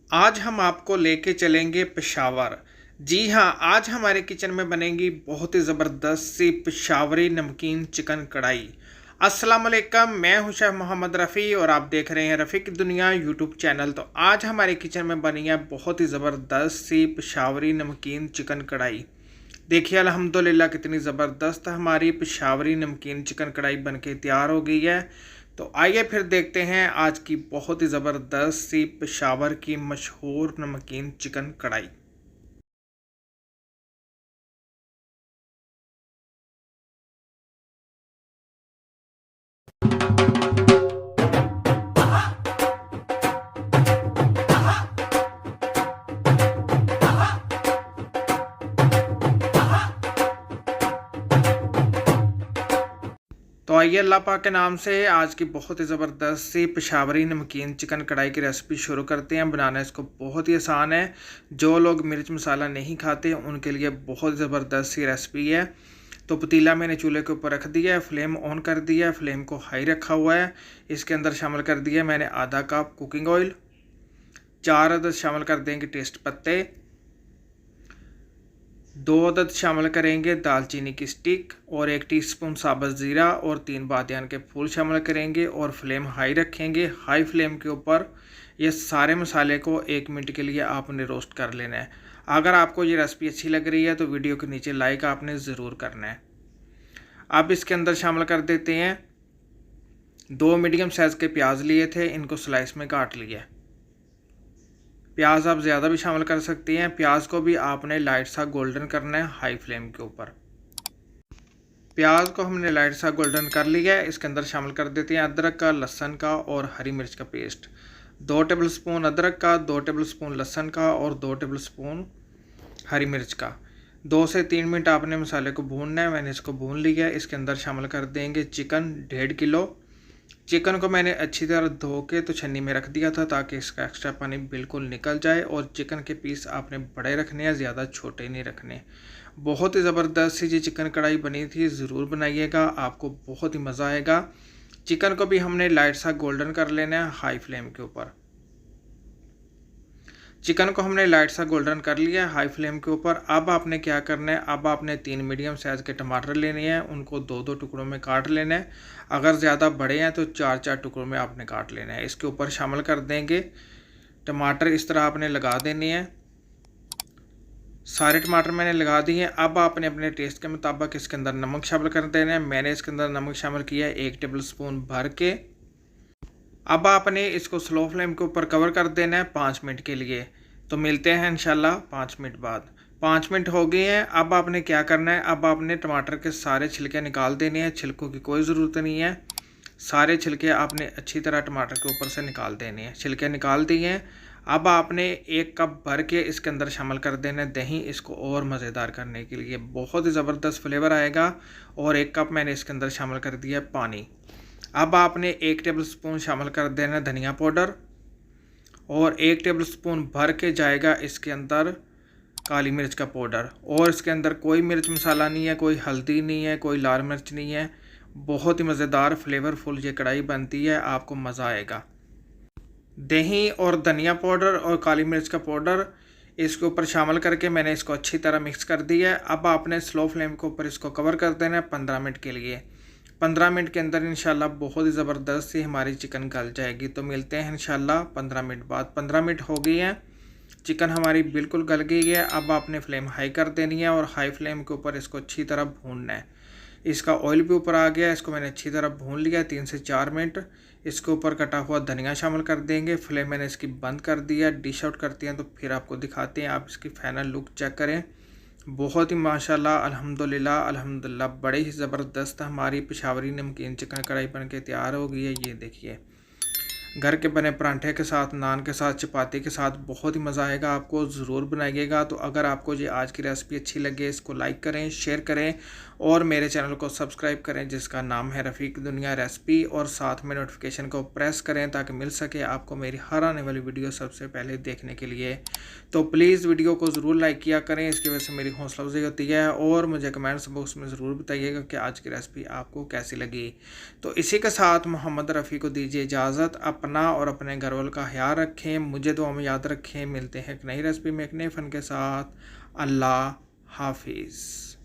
आज हम आपको लेके चलेंगे पेशावर। जी हाँ, आज हमारे किचन में बनेगी बहुत ही ज़बरदस्त सी पेशावरी नमकीन चिकन कढ़ाई। अस्सलाम वालेकुम, मैं हूं शेफ मोहम्मद रफ़ी और आप देख रहे हैं रफ़ी की दुनिया यूट्यूब चैनल। तो आज हमारे किचन में बनी है बहुत ही ज़बरदस्त सी पेशावरी नमकीन चिकन कढ़ाई। देखिए अल्हम्दुलिल्लाह कितनी ज़बरदस्त हमारी पेशावरी नमकीन चिकन कढ़ाई बनके तैयार हो गई है। तो आइए फिर देखते हैं आज की बहुत ही ज़बरदस्त सी पेशावर की मशहूर नमकीन चिकन कढ़ाई। तो आइए अल्लाह पाक के नाम से आज की बहुत ही ज़बरदस्त सी पेशावरी नमकीन चिकन कढ़ाई की रेसिपी शुरू करते हैं। बनाना इसको बहुत ही आसान है। जो लोग मिर्च मसाला नहीं खाते उनके लिए बहुत ज़बरदस्त सी रेसिपी है। तो पतीला मैंने चूल्हे के ऊपर रख दिया है, फ्लेम ऑन कर दिया है, फ्लेम को हाई रखा हुआ है। इसके अंदर शामिल कर दिया मैंने आधा कप कुकिंग ऑयल, 4 अदद शामिल कर देंगे टेस्ट पत्ते, 2 अदद शामिल करेंगे दालचीनी की स्टिक और 1 टीस्पून साबुत ज़ीरा और 3 बादियान के फूल शामिल करेंगे और फ्लेम हाई रखेंगे। हाई फ्लेम के ऊपर ये सारे मसाले को 1 मिनट के लिए आपने रोस्ट कर लेना है। अगर आपको ये रेसिपी अच्छी लग रही है तो वीडियो के नीचे लाइक आपने ज़रूर करना है। अब इसके अंदर शामिल कर देते हैं 2 मीडियम साइज़ के प्याज लिए थे, इनको स्लाइस में काट लिया। प्याज आप ज़्यादा भी शामिल कर सकती हैं। प्याज को भी आपने लाइट सा गोल्डन करना है हाई फ्लेम के ऊपर। प्याज को हमने लाइट सा गोल्डन कर लिया है। इसके अंदर शामिल कर देते हैं अदरक का, लहसुन का और हरी मिर्च का पेस्ट। 2 टेबलस्पून अदरक का, 2 टेबलस्पून लहसुन का और 2 टेबलस्पून हरी मिर्च का। 2 से 3 मिनट आपने मसाले को भूनना है। मैंने इसको भून लिया है। इसके अंदर शामिल कर देंगे चिकन 1.5 किलो। चिकन को मैंने अच्छी तरह धो के तो छन्नी में रख दिया था ताकि इसका एक्स्ट्रा पानी बिल्कुल निकल जाए। और चिकन के पीस आपने बड़े रखने हैं, ज़्यादा छोटे नहीं रखने। बहुत ही ज़बरदस्त सी जी चिकन कढ़ाई बनी थी, ज़रूर बनाइएगा, आपको बहुत ही मज़ा आएगा। चिकन को भी हमने लाइट सा गोल्डन कर लेना है हाई फ्लेम के ऊपर। चिकन को हमने लाइट सा गोल्डन कर लिया है हाई फ्लेम के ऊपर। अब आपने क्या करना है, अब आपने 3 मीडियम साइज़ के टमाटर लेने हैं, उनको 2-2 टुकड़ों में काट लेना है। अगर ज़्यादा बड़े हैं तो 4-4 टुकड़ों में आपने काट लेना है। इसके ऊपर शामिल कर देंगे टमाटर, इस तरह आपने लगा देने हैं। सारे टमाटर मैंने लगा दिए हैं। अब आपने अपने टेस्ट के मुताबिक इसके अंदर नमक शामिल कर देना है। मैंने इसके अंदर नमक शामिल किया है 1 टेबल स्पून भर के। अब आपने इसको स्लो फ्लेम के ऊपर कवर कर देना है 5 मिनट के लिए। तो मिलते हैं इंशाल्लाह 5 मिनट बाद। 5 मिनट हो गए हैं। अब आपने क्या करना है, अब आपने टमाटर के सारे छिलके निकाल देने हैं। छिलकों की कोई ज़रूरत नहीं है। सारे छिलके आपने अच्छी तरह टमाटर के ऊपर से निकाल देने हैं। छिलके निकाल दिए हैं। अब आपने 1 कप भर के इसके अंदर शामिल कर देना है दही, इसको और मज़ेदार करने के लिए बहुत ही ज़बरदस्त फ्लेवर आएगा। और 1 कप मैंने इसके अंदर शामिल कर दिया पानी। अब आपने 1 टेबल स्पून शामिल कर देना धनिया पाउडर और 1 टेबल स्पून भर के जाएगा इसके अंदर काली मिर्च का पाउडर। और इसके अंदर कोई मिर्च मसाला नहीं है, कोई हल्दी नहीं है, कोई लाल मिर्च नहीं है। बहुत ही मज़ेदार फ्लेवरफुल ये कढ़ाई बनती है, आपको मज़ा आएगा। दही और धनिया पाउडर और काली मिर्च का पाउडर इसके ऊपर शामिल करके मैंने इसको अच्छी तरह मिक्स कर दिया है। अब आपने स्लो फ्लेम के ऊपर इसको कवर कर देना है 15 मिनट के लिए। 15 मिनट के अंदर इंशाल्लाह बहुत ही ज़बरदस्त सी हमारी चिकन गल जाएगी। तो मिलते हैं इंशाल्लाह 15 मिनट बाद। 15 मिनट हो गई हैं, चिकन हमारी बिल्कुल गल गई है। अब आपने फ्लेम हाई कर देनी है और हाई फ्लेम के ऊपर इसको अच्छी तरह भूनना है। इसका ऑयल भी ऊपर आ गया, इसको मैंने अच्छी तरह भून लिया 3 से 4 मिनट। इसके ऊपर कटा हुआ धनिया शामिल कर देंगे। फ्लेम मैंने इसकी बंद कर दिया। डिश आउट करते हैं तो फिर आपको दिखाते हैं। आप इसकी फाइनल लुक चेक करें। बहुत ही माशाल्लाह अल्हम्दुलिल्लाह अल्हम्दुलिल्लाह बड़े ही ज़बरदस्त हमारी पेशावरी नमकीन चिकन कढ़ाई बन के तैयार हो गई है। ये देखिए, घर के बने परांठे के साथ, नान के साथ, चपाती के साथ बहुत ही मज़ा आएगा। आपको ज़रूर बनाइएगा। तो अगर आपको ये आज की रेसिपी अच्छी लगे इसको लाइक करें, शेयर करें और मेरे चैनल को सब्सक्राइब करें जिसका नाम है रफ़ी की दुनिया रेसिपी। और साथ में नोटिफिकेशन को प्रेस करें ताकि मिल सके आपको मेरी हर आने वाली वीडियो सबसे पहले देखने के लिए। तो प्लीज़ वीडियो को ज़रूर लाइक किया करें, इसकी वजह से मेरी हौसला अफजाई होती है। और मुझे कमेंट्स बॉक्स में ज़रूर बताइएगा कि आज की रेसिपी आपको कैसी लगी। तो इसी के साथ मोहम्मद रफ़ी को दीजिए इजाज़त। अपना और अपने घर वालों का ख्याल रखें, मुझे दुआ में याद रखें। मिलते हैं एक नई रेसिपी में एक नए फ़न के साथ। अल्लाह हाफिज़।